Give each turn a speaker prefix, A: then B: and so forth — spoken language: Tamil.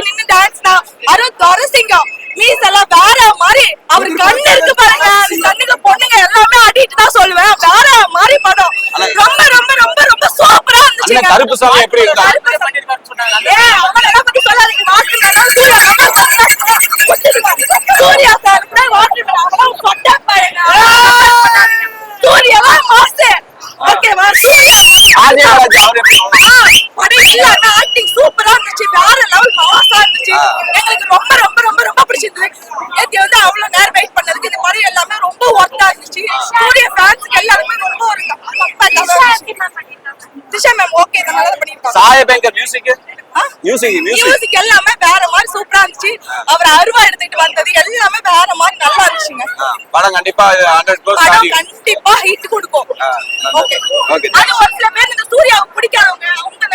A: நின்னு டான்ஸ் தான். அதுவும் துரசிங்கம் மீஸ் எல்லாம் வேற மாதிரி. அவர் கண்ணு இருக்கு பாருங்க, அந்த கண்ணுக்கு பொண்ணுங்க எல்லாமே ஆடிட்டு தான் சொல்லுவேன். வேற மாதிரி படம். ரொம்ப ரொம்ப ரொம்ப ரொம்ப சூப்பரா இருந்துச்சு.
B: கருப்பு சாமி எப்படி இருந்தா?
A: அவங்கள பத்தி சொல்லாதீங்க. சூர்யா சார் தான் வாட்டர் அவெல்லாம் சொட்டா பாருங்க. சூர்யாவா மாஸ்டர். ஓகேவா? ஆக்டிங் சூப்பரா இருந்துச்சு. வேற லெவல் மாசா இருந்துச்சு. எங்களுக்கு ரொம்ப ரொம்ப ரொம்ப ரொம்ப பிடிச்சிருந்தது. நேத்து வந்து அவ்வளவு நேரம் வெயிட் பண்ணதுக்கு இந்த மாதிரி எல்லாமே ரொம்ப ஒர்த்தா இருந்துச்சு. சூர்யா ஃபேன்ஸ்க்கு எல்லாருமே ரொம்ப ஒரு திஷா மேம் ஓகே தான் நல்லா பண்ணிருக்காங்க.
B: சாயபேங்கர் மியூசிக்
A: எல்லாமே வேற மாதிரி சூப்பரா இருந்துச்சு. அவர் அருவா எடுத்துட்டு வந்தது எல்லாமே வேற மாதிரி நல்லா இருந்துச்சுங்க.
B: படம் கண்டிப்பா 100%
A: கண்டிப்பா ஹிட் கொடுக்கும். Okay
B: okay.
A: அது ஒரு சில பேர் இந்த சூர்யாவை பிடிக்காதவங்க அவங்க